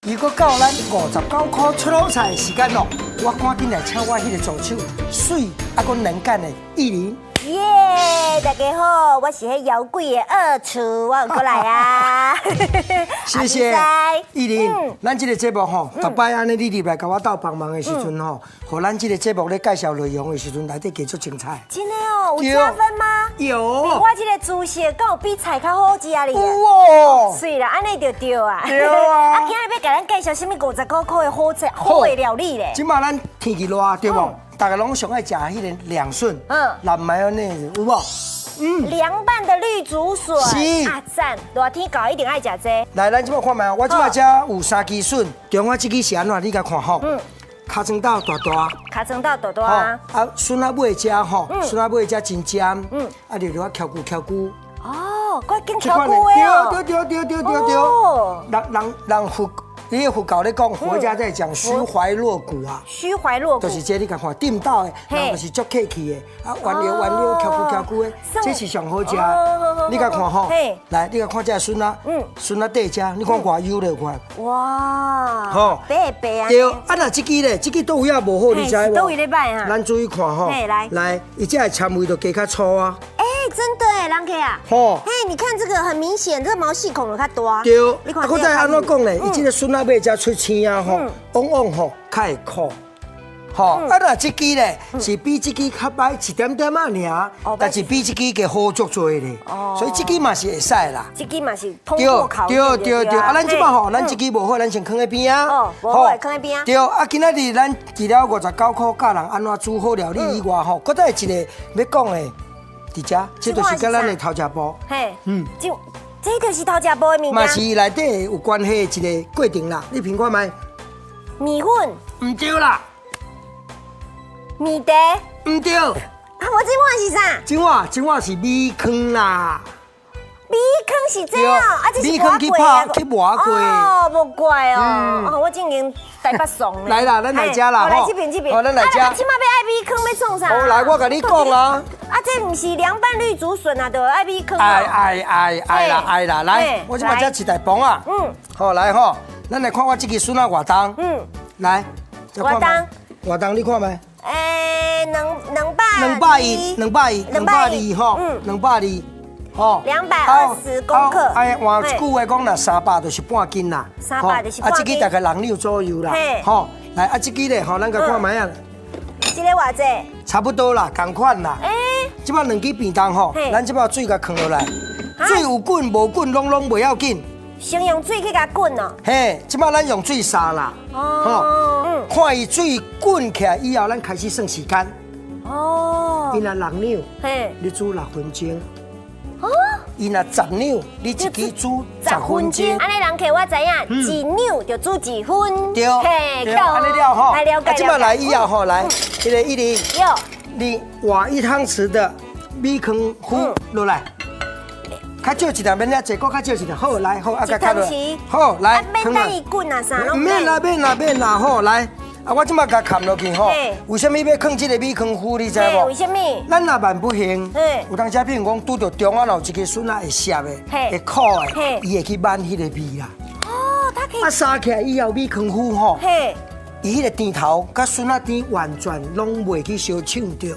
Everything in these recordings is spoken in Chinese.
如果到咱59块出卤菜的时间咯，我赶紧来请我迄个助手水啊，佮能干的艺玲。耶！大家好，我是迄摇滚的二厨，我有过来啊。谢谢艺玲，咱这个节目吼，逐摆安尼你入来甲我斗帮忙的时阵吼，互咱这个节目咧介绍内容的时阵，内底加足精彩。真的哦，有加分吗？有。我这个主食敢有比菜较好食哩？有哦。是啦，安尼就对啊。对啊。今日要甲咱介绍什么59块的好菜、好的料理咧？即马咱天气热对无？大家拢上爱食迄个凉笋，蓝麦有那有无？凉拌的绿竹笋，是啊赞！热天搞一定爱食这。来，咱即马看觅，我即马遮有3支笋，中央这支是安怎？你甲看吼。尻川豆大大，尻川豆大大啊！啊，笋仔尾遮吼，笋仔尾遮真尖，啊，就啊翘骨。哦，我紧翘骨的哦。对，人佛。你个佛教咧讲，佛家在讲虚怀若谷啊，虚怀若谷，就是这你甲看炖到的，人就是足客气的，啊，圆溜翘骨的，这是上好食。你甲看吼，来，你甲看这笋仔，笋仔底遮，你看偌油咧块。哇，吼，白啊。对，啊那这支咧，这支倒位啊无好，你知无？倒位咧歹哈。咱注意看吼，来，伊这个纤维就加较粗啊。真的哎，人客啊，吼，嘿，你看这个很明显，这个毛细孔有较大。对，啊，我再安怎讲咧？伊这个笋仔尾遮出青啊，吼，往吼较会苦，吼，啊那这支咧是比这支较歹一点点啊尔，但是比这支个好足多咧，所以这支嘛是会使啦。这支嘛是通过考验的。对，啊，咱即摆吼，咱这支无好，咱先放在边啊。哦，无好，放在边啊。对，啊，今仔日咱除了59块教人安怎煮好料理以外，吼，搁再一个要讲的。伫遮，这就是跟咱的头家煲。嘿，这就是头家煲的物件。嘛是内底有关系的一个过程啦，你评看卖。米粉？唔对啦。米茶？唔对。啊，我这碗是啥？这碗是米糠啦。米糠是这样，啊，这是米糠去泡去磨过。哦，无怪哦，我竟然台北怂咧。来啦，咱来遮啦，来这边。好，咱来遮。啊，即马要爱米糠要创啥？好，来，我甲你讲啊。啊，这不是凉拌绿竹笋啊，就爱米糠。爱啦，来，我即马遮一大盘啊。好，来吼，咱来看我这个笋啊，偌重。来，偌重，你看没？220吼，220。哦，220公克。哎，换一句话讲啦，300就是半斤啦。300就是半斤。啊，这个大概6两左右啦。吼，来啊，这个咧，吼，咱甲看卖啊。这个偌济？差不多啦，同款啦。即摆2支便当吼，咱即摆水甲放落来，水有滚无滚拢袂要紧。先用水去甲滚哦。嘿，即摆咱用水杀啦。哦。看伊水滚起来以后，咱开始算时间。哦。伊若6两，你煮6分钟。哦，伊若10两，你一支煮10分钟。安尼人客我知影，一两就煮1分。对，安尼了吼。了解。啊，即摆来以后吼，来，迄个1厘，你挖1汤匙的米糠糊落来，较少一点，免遐济，搁较少一点。好，来，好，啊，甲卡落。好，来。免等伊滚啊啥？免啦，好来。啊，我即马甲砍落去吼，为什么要放这个米糠糊？你知无？为什么？咱若万不幸，有当时譬如讲拄到中央有一个笋仔会涩的，会苦的，伊会去挽迄个味啦。哦，它可以。啊，杀起来以后米糠糊吼，伊迄个甜头甲笋仔甜完全拢袂去相抢着。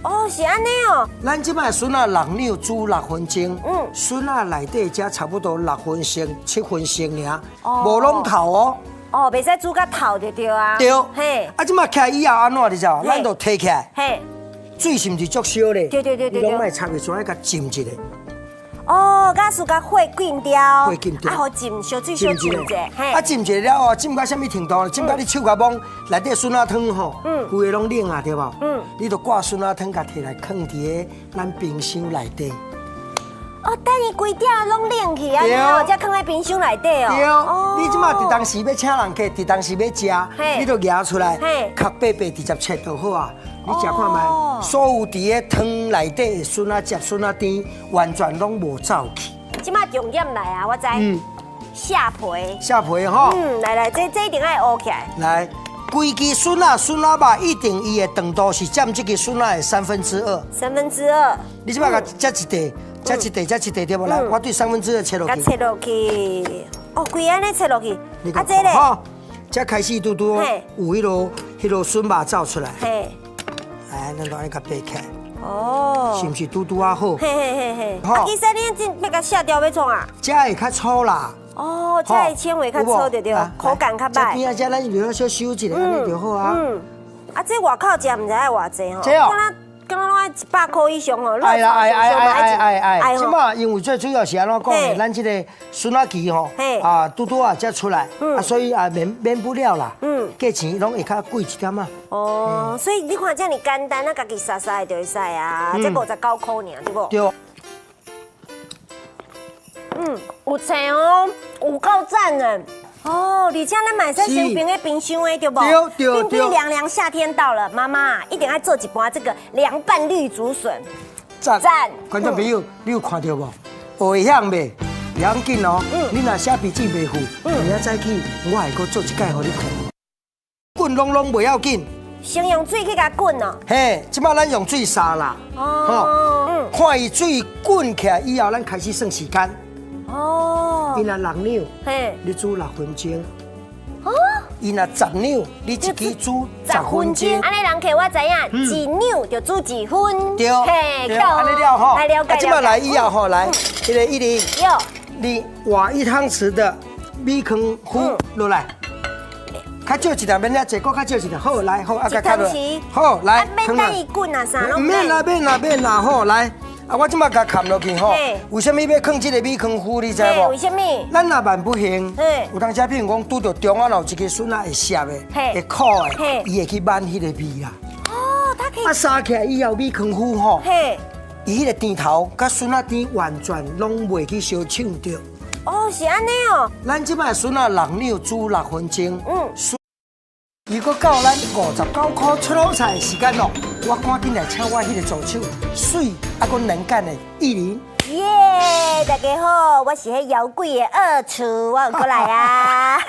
哦，是安尼哦。咱即摆笋仔6两煮6分钟，笋仔内底只差不多6分熟、7分熟尔，无拢透哦。哦，袂使煮甲透就对啊。对，嘿，啊，即马起来以后安怎你知道？咱就提起来，嘿，水是毋是足烧咧？对，你拢莫插去，全甲浸一下。哦，甲输甲火滚掉，啊，好浸烧水烧浸者，嘿，啊，浸一下了后，浸到什么程度？浸到你手甲摸内底笋仔汤吼，规个拢冷啊，对无？你就挂笋仔汤，甲摕来放伫个咱冰箱内底。哦，等伊规条拢冷去啊，然后才放在冰箱内底哦。对，你即马伫当时要请人客，伫当时要食，你就拿出来，壳白白直接切就好啊。你食看卖，所有伫个汤内底的笋仔汁、笋仔甜，完全拢无走去。即马重点来啊，我知。下皮。下皮吼。来，这一定要乌起来。来，规支笋仔肉一定伊的长度是占这个笋仔的2/3。2/3。你即马甲切一块。加一块对无？来，我对2/3切落去。切落去。哦，规安尼切落去。啊，这咧，才开始拄有迄落笋肉走出来。嘿，来，咱来甲掰开。哦，是毋是拄啊好？嘿嘿嘿嘿。啊，其实你真要甲下掉要创啊？这会较粗啦。哦，这个纤维较粗对对，口感较歹。边啊，这咱就要小收一下，安尼就好啊。啊，这外口食唔知爱偌济吼。这哦。刚刚拢爱100块以上哦，哎啦哎！即马因为最主要是安怎讲呢？咱这个笋仔期吼，啊拄啊才出来，啊所以啊免不了啦，价钱拢会较贵一点啊。哦，所以你看这样简单，啊家己杀的就会使啊，这59块尔，对不？对。有菜哦，有够赞的。哦，而且咱买在身边的冰箱的对不？对。冰冰凉凉，夏天到了，妈妈一定要做一盘这个凉拌绿竹笋。赞！观众朋友，你有看到无？危险袂？不要紧哦。你若写笔记袂赴，明仔早起我会阁做一摆互你看。滚拢袂要紧。先用水去甲滚哦。嘿，即摆咱用水杀啦。哦。看伊水滚起来以后，咱开始算时间。哦，伊若6两，你煮6分钟。哦，伊若10两，你一支煮10分钟。安尼人客我知影，1两就煮1分。对，安尼了吼。来了解。即摆来以后吼，来，迄个1零，你挖1汤匙的米糠糊落来，较少一点，免遐济，搁较少一点。好，来，好，啊，加落。好，来，免等伊滚啊啥拢。免啦，好来。啊，我即马甲砍落去吼，为什么要放这个米糠糊？你知无？为什么？咱若万不幸，有当时譬如讲拄到中央有一个笋仔会涩的，会苦的，伊会去挽迄个味啦。哦，它可以。啊，杀起来以后米糠糊吼，伊迄个甜头甲笋仔甜完全拢袂去相抢到。哦，是安尼哦。咱即摆笋仔6两煮6分钟。如果到咱59块出卤菜的时间咯，我赶紧来请我迄个助手水啊，佮能干的1零。耶，大家好，我是迄妖怪的二厨，我有过来啊。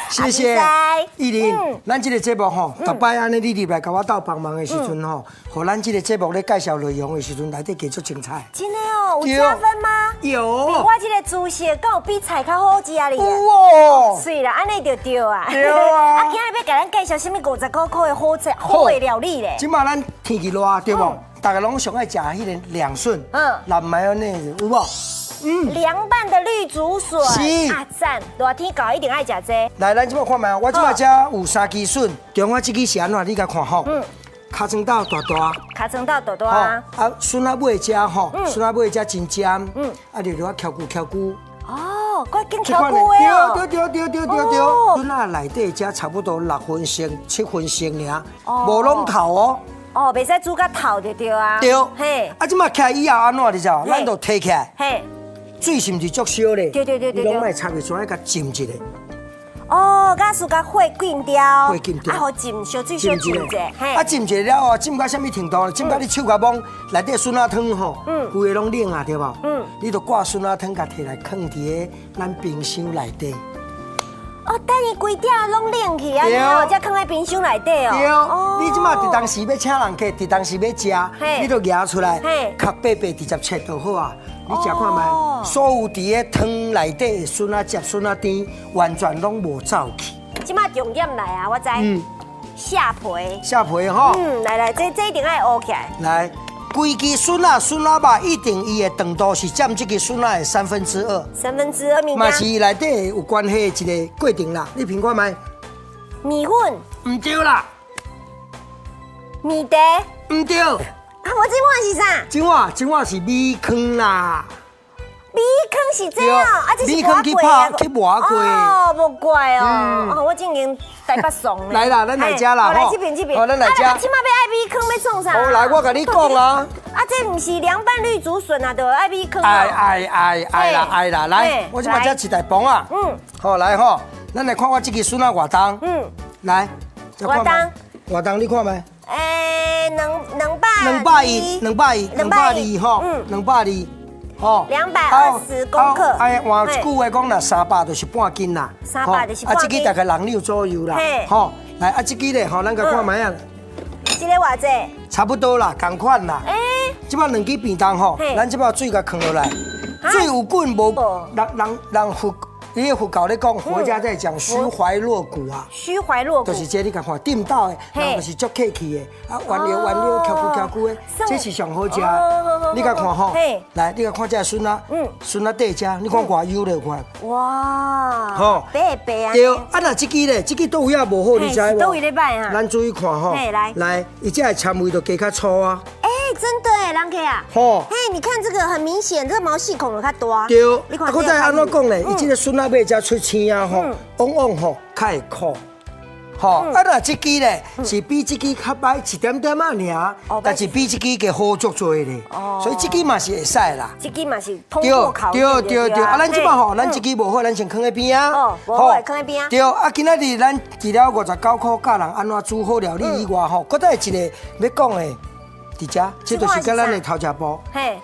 谢谢1零，咱这个节目吼，逐摆安尼你入来甲我斗帮忙的时阵吼，互咱这个节目咧介绍内容的时阵，内底加足精彩。真的哦，有加分吗？有。我这个猪血敢有比菜较好食哩。有哦。是啦，安尼就对啊。对啊。啊，今日要甲咱介绍什么59块的好菜好的料理咧？今嘛咱天气热对不？大家拢上爱食迄个凉笋，蓝麦内有无？凉拌的绿竹笋，是啊赞！热天到一定爱食这。来，咱即摆看卖，我即摆遮有3支笋，中央这支是安怎？你甲看吼。尻川豆大大，尻川豆大大。啊，笋仔尾遮吼，笋仔尾遮真尖，啊，就要翘骨。哦，我紧翘骨的哦。对。笋仔内底遮差不多6分熟、7分熟尔，无拢透哦。哦，袂使煮甲透就对啊。对。嘿。啊，即摆起来以后安怎你知道？咱就摕起来。嘿。水是毋是足烧咧？对。你拢莫插袂出来，甲浸一下。哦，甲输甲火滚掉，啊，好浸小水小浸者。啊，浸一下了后，浸到什么程度？浸到你手甲摸内底笋仔汤吼，规个拢冷啊，对无？你就挂笋仔汤，甲摕来放伫个咱冰箱内底。哦，等伊规条拢冷去啊，然后才放在冰箱内底哦。对，你即马伫当时要请人客，伫当时要食，你就拿出来，较白直接切就好啊。你食看卖，所有伫个汤内底的笋仔汁、笋仔甜，完全拢无走去。即马重点来啊，我知。下皮。下皮吼。来，这一定爱乌起来。来。规支笋仔肉一定伊的长度是占这个笋仔的2/3。2/3物件。嘛是内底有关系的一个过程啦，你评看卖。米粉。唔对啦。米茶。唔对。啊，我这碗是啥？这碗是米糠啦。米糠是这样，啊，这是米糠去泡去磨过。哦，无怪哦，我竟然台北送咧。来啦，咱来吃啦，来这边。好，咱来吃。啊，起码要爱米糠要创啥？好，来，我甲你讲啊。啊，这不是凉拌绿竹笋啊，就爱米糠。爱啦，来，我即摆吃一大盘啊。好，来吼，咱来看我这个笋仔偌重。来，偌重，你看没？220吼，220。哦，220公克。哎，换一句话讲啦，300就是半斤啦。300就是半斤。啊，这个大概6两左右啦。吼，来啊，这个咧，吼，咱甲看卖啊。这个偌济？差不多啦，同款啦。即摆2支便当吼，咱即摆水甲放落来，水有滚无？人你佛教咧讲，佛家在讲虚怀若谷啊。虚怀若谷，就是这你甲看顶到的，然后就是足客气的，啊，弯溜翘久的，这是上好食。你甲看吼，来，你甲看这笋啊，笋啊底食，你看偌油咧看。哇，吼，白白啊。对，啊那这支咧，这支倒位啊无好，你知无？倒位咧歹啊。咱注意看吼，来，伊这纤维就加较粗啊。真的哎，人客啊，吼，嘿，你看这个很明显，这个毛细孔有较大。对，啊，我再安怎讲咧？伊这个笋啊尾才出青啊吼，往往吼较会苦。吼，啊那这支咧是比这支较歹一点点啊尔，但是比这支个好足多咧，所以这支嘛是会使啦。这支嘛是通过考验。对，啊，咱即摆吼，咱这支无好，咱先放在边啊。哦，无好，放在边啊。对，啊，今仔日咱除了59块教人安怎煮好料理以外吼，搁再一个要讲的。伫遮，这就是甲咱的头家煲。嘿，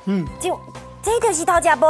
这个是头家煲。